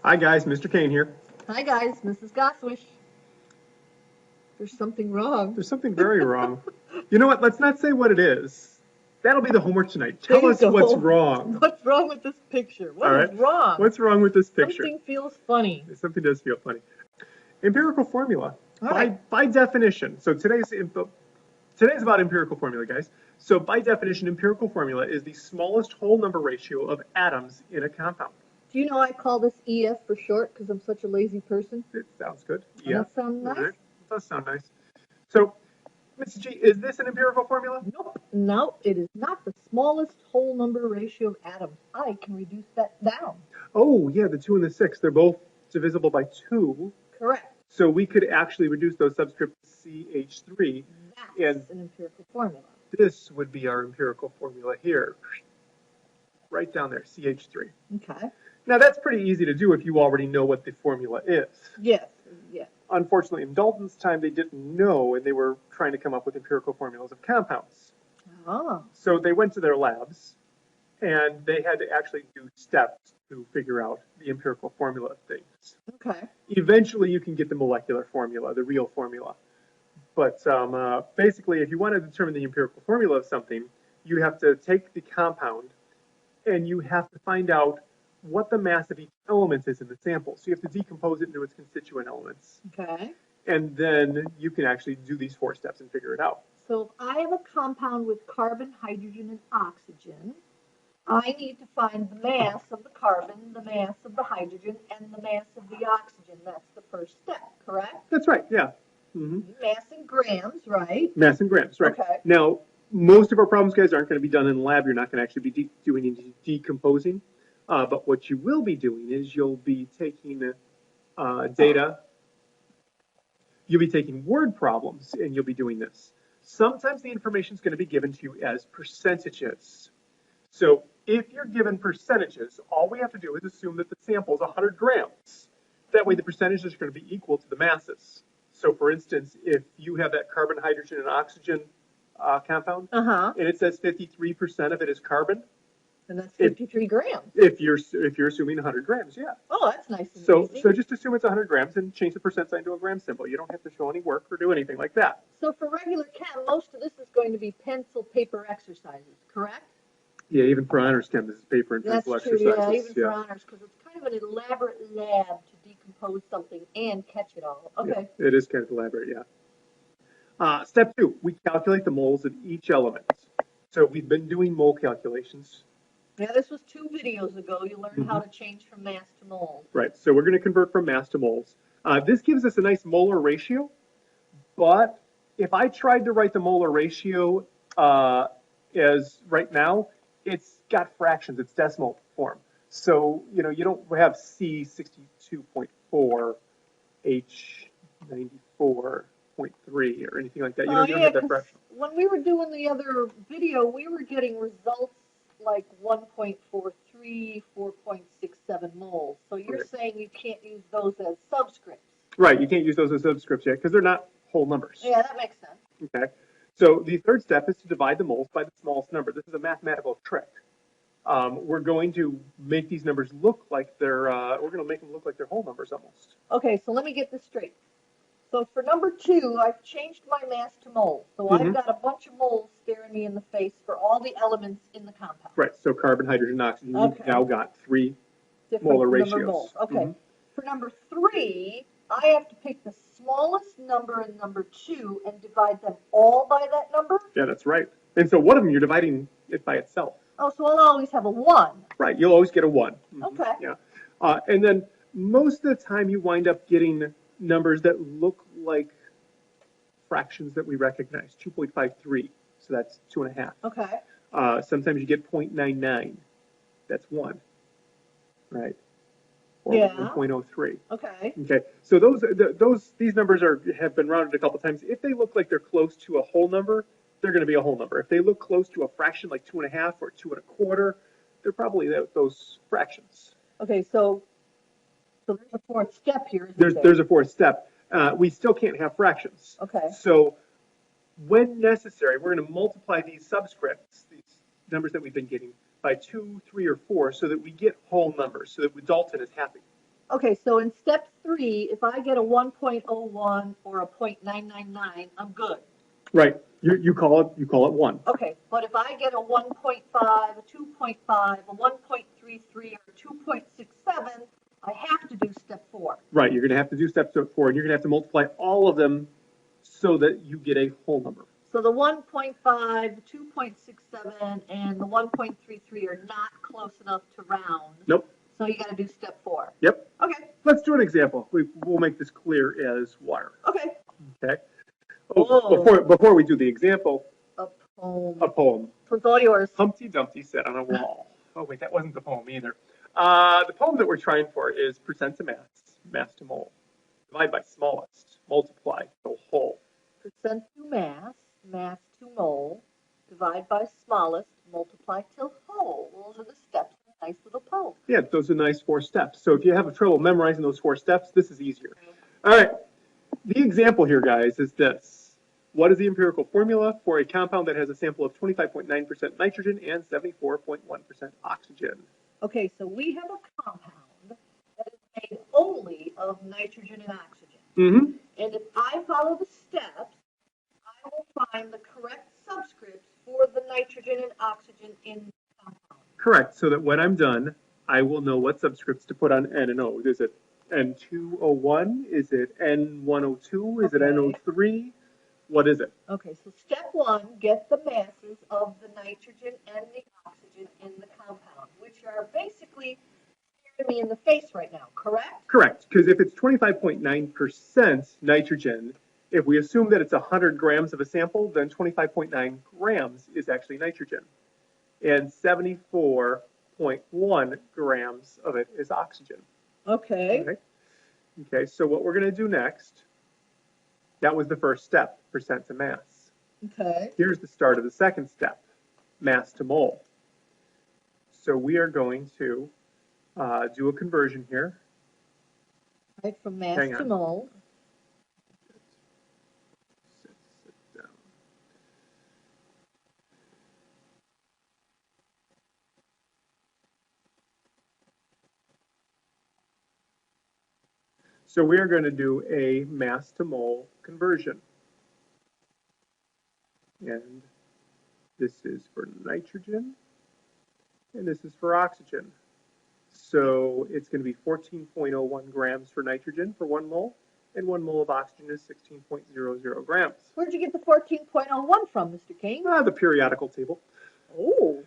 Hi guys, Mr. Kane here. Hi guys, Mrs. Goswish. There's something wrong. There's something very wrong. You know what? Let's not say what it is. That'll be the homework tonight. There Tell you us what's go. wrong. What's wrong with this picture? All What is right. wrong? What's wrong with this picture? Something feels funny. Something does feel funny. Empirical formula. All right. By definition. So today's about empirical formula, guys. So by definition, empirical formula is the smallest whole number ratio of atoms in a compound. Do you know I call this EF for short because I'm such a lazy person? It sounds good. Doesn't that sound nice? It does sound nice. So, Mrs. G, is this an empirical formula? Nope. No, it is not the smallest whole number ratio of atoms. I can reduce that down. Oh, yeah, the 2 and the 6, they're both divisible by 2. Correct. So we could actually reduce those subscripts to CH3. That's an empirical formula. This would be our empirical formula here. Right down there, CH3. Okay. Now, that's pretty easy to do if you already know what the formula is. Yes. Yes. Unfortunately, in Dalton's time, they didn't know, and they were trying to come up with empirical formulas of compounds. Oh. So they went to their labs, and they had to actually do steps to figure out the empirical formula of things. Okay. Eventually, you can get the molecular formula, the real formula. But basically, if you want to determine the empirical formula of something, you have to take the compound, and you have to find out what the mass of each element is in the sample. So you have to decompose it into its constituent elements. Okay. And then you can actually do these 4 steps and figure it out. So if I have a compound with carbon, hydrogen, and oxygen, I need to find the mass of the carbon, the mass of the hydrogen, and the mass of the oxygen. That's the first step, correct? That's right, yeah. Mm-hmm. Mass in grams, right? Mass in grams, right. Okay. Now, most of our problems, guys, aren't going to be done in the lab. You're not going to actually be doing any decomposing. But what you will be doing is you'll be taking data. You'll be taking word problems, and you'll be doing this. Sometimes the information is going to be given to you as percentages. So if you're given percentages, all we have to do is assume that the sample is 100 grams. That way the percentages are going to be equal to the masses. So for instance, if you have that carbon, hydrogen, and oxygen compound, and it says 53% of it is carbon, and that's 53 grams. If you're assuming 100 grams, yeah. Oh, that's nice and easy. So just assume it's 100 grams and change the percent sign to a gram symbol. You don't have to show any work or do anything like that. So for regular chem, most of this is going to be pencil paper exercises, correct? Yeah, even for honors chem, this is paper and pencil exercises. That's true, yeah, even for honors, because it's kind of an elaborate lab to decompose something and catch it all. Okay. Yeah, it is kind of elaborate, yeah. Step 2, we calculate the moles of each element. So we've been doing mole calculations. Yeah, this was 2 videos ago. You learned how to change from mass to moles. Right, so we're going to convert from mass to moles. This gives us a nice molar ratio, but if I tried to write the molar ratio as right now, it's got fractions, it's decimal form. So, you don't have C62.4, H94.3 or anything like that. You don't have that fraction. When we were doing the other video, we were getting results like 1.43, 4.67 moles. So you're saying you can't use those as subscripts. Right, you can't use those as subscripts yet because they're not whole numbers. Yeah, that makes sense. Okay, so the third step is to divide the moles by the smallest number. This is a mathematical trick. We're going to make these numbers look like we're going to make them look like they're whole numbers almost. Okay, so let me get this straight. So for number 2, I've changed my mass to moles. So I've got a bunch of moles staring me in the face for all the elements in the compound. Right, so carbon, hydrogen, oxygen, you've now got 3 different molar ratios. Moles. Okay. For number 3, I have to pick the smallest number in number 2 and divide them all by that number? Yeah, that's right. And so one of them, you're dividing it by itself. Oh, so I'll always have a 1. Right, you'll always get a 1. Okay. Yeah. And then most of the time you wind up getting numbers that look like fractions that we recognize, 2.53, so that's 2.5. Okay. Sometimes you get 0.99, that's 1, right? Or 1.03. Okay. Okay, so these numbers have been rounded a couple times. If they look like they're close to a whole number, they're going to be a whole number. If they look close to a fraction like 2.5 or 2.25, they're probably those fractions. Okay, so there's a 4th step here, isn't there? There's a 4th step. We still can't have fractions. Okay. So when necessary, we're going to multiply these subscripts, these numbers that we've been getting, by 2, 3, or 4 so that we get whole numbers, so that Dalton is happy. Okay, so in step 3, if I get a 1.01 or a 0.999, I'm good. Right. You call it 1. Okay, but if I get a 1.5, a 2.5, a 1.33, or a 2.67, I have to do step 4. Right. You're going to have to do step 4, and you're going to have to multiply all of them so that you get a whole number. So the 1.5, the 2.67, and the 1.33 are not close enough to round. Nope. So you got to do step 4. Yep. Okay. Let's do an example. We'll make this clear as water. Okay. Okay. Oh, before we do the example, a poem. A poem. It's all yours. Humpty Dumpty sat on a wall. Oh wait, that wasn't the poem either. The poem that we're trying for is percent to mass, mass to mole. Divide by smallest, multiply to whole. Percent to mass, mass to mole, divide by smallest, multiply till whole. Those are the steps in a nice little poem. Yeah, those are nice 4 steps. So if you have trouble memorizing those 4 steps, this is easier. All right. The example here, guys, is this. What is the empirical formula for a compound that has a sample of 25.9% nitrogen and 74.1% oxygen? Okay, so we have a compound that is made only of nitrogen and oxygen. Mm-hmm. And if I follow the steps, I will find the correct subscripts for the nitrogen and oxygen in the compound. Correct. So that when I'm done, I will know what subscripts to put on N and O. Is it N2O1? Is it N102? Is it NO3? What is it? Okay, so step 1, get the masses of the nitrogen and the oxygen in the compound, which are basically staring me in the face right now, correct? Correct, because if it's 25.9% nitrogen, if we assume that it's 100 grams of a sample, then 25.9 grams is actually nitrogen. And 74.1 grams of it is oxygen. Okay. Okay, so what we're going to do next, that was the first step, percent to mass. Okay. Here's the start of the second step, mass to mole. So we are going to do a conversion here. Right, from mass to mole. Sit down. So we are going to do a mass to mole conversion. And this is for nitrogen, and this is for oxygen. So it's going to be 14.01 grams for nitrogen for 1 mole, and 1 mole of oxygen is 16.00 grams. Where'd you get the 14.01 from, Mr. King? The periodical table. Oh,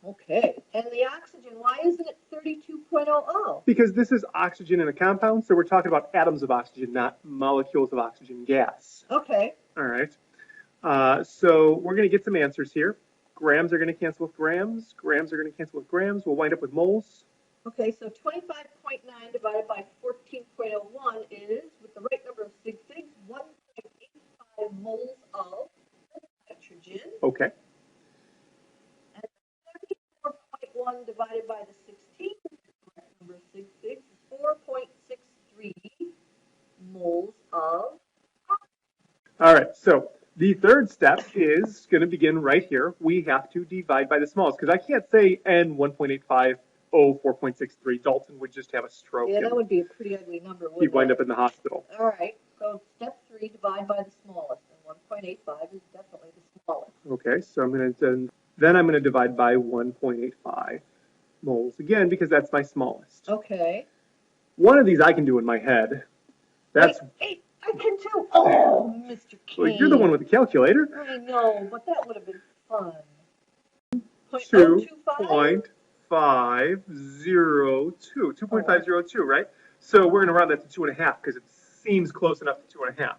okay. And the oxygen, why isn't it 32.00? Because this is oxygen in a compound, so we're talking about atoms of oxygen, not molecules of oxygen gas. Okay. All right. So we're going to get some answers here. Grams are going to cancel with grams. Grams are going to cancel with grams. We'll wind up with moles. Okay, so 25.9 divided by 14.01 is, with the right number of sig figs, 1.85 moles of nitrogen. Okay. And 74.1 divided by the 16, with the correct number of sig figs, is 4.63 moles of oxygen. All right, so the third step is going to begin right here. We have to divide by the smallest, because I can't say N 1.85, O 4.63. Dalton would just have a stroke. Yeah, that would be a pretty ugly number, wouldn't He'd wind up in the hospital. All right, so step 3, divide by the smallest, and 1.85 is definitely the smallest. Okay, so I'm going to divide by 1.85 moles again, because that's my smallest. Okay. One of these I can do in my head. That's. Hey, I can too. Oh, Mr. King. Well, you're the one with the calculator. I know, but that would have been fun. 2.502, 2.502, right? So we're going to round that to 2.5 because it seems close enough to 2.5.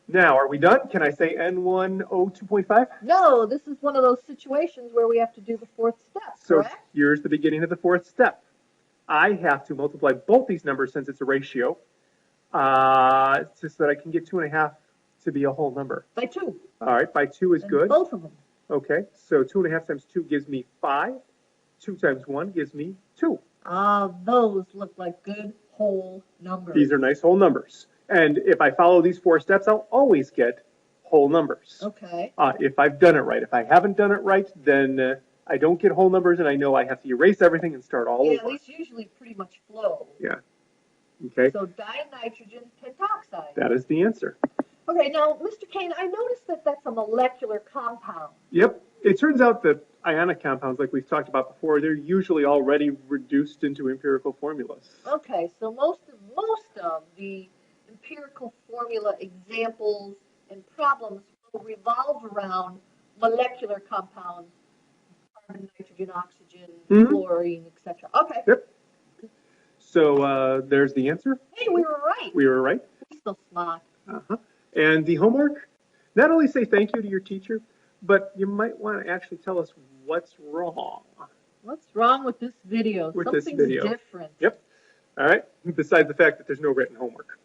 Now, are we done? Can I say N102.5? No, this is one of those situations where we have to do the fourth step, correct? So here's the beginning of the fourth step. I have to multiply both these numbers since it's a ratio, just so that I can get 2.5 to be a whole number. By 2. All right, by 2 is good. Both of them. Okay, so 2.5 times 2 gives me 5. 2 times 1 gives me 2. Those look like good whole numbers. These are nice whole numbers. And if I follow these 4 steps, I'll always get whole numbers. Okay. If I've done it right. If I haven't done it right, then I don't get whole numbers and I know I have to erase everything and start all Yeah, over. these usually pretty much flow. Yeah. Okay. So dinitrogen pentoxide. That is the answer. Okay, now, Mr. Kane, I noticed that that's a molecular compound. Yep. It turns out that ionic compounds, like we've talked about before, they're usually already reduced into empirical formulas. Okay, so most of the empirical formula examples and problems will revolve around molecular compounds, carbon, nitrogen, oxygen, fluorine, etc. Okay. Yep. So there's the answer. Hey, we were right. We were right. We're so smart. Uh-huh. And the homework, not only say thank you to your teacher, but you might want to actually tell us what's wrong. What's wrong with this video? With Something's this video. different. Yep. All right. Besides the fact that there's no written homework.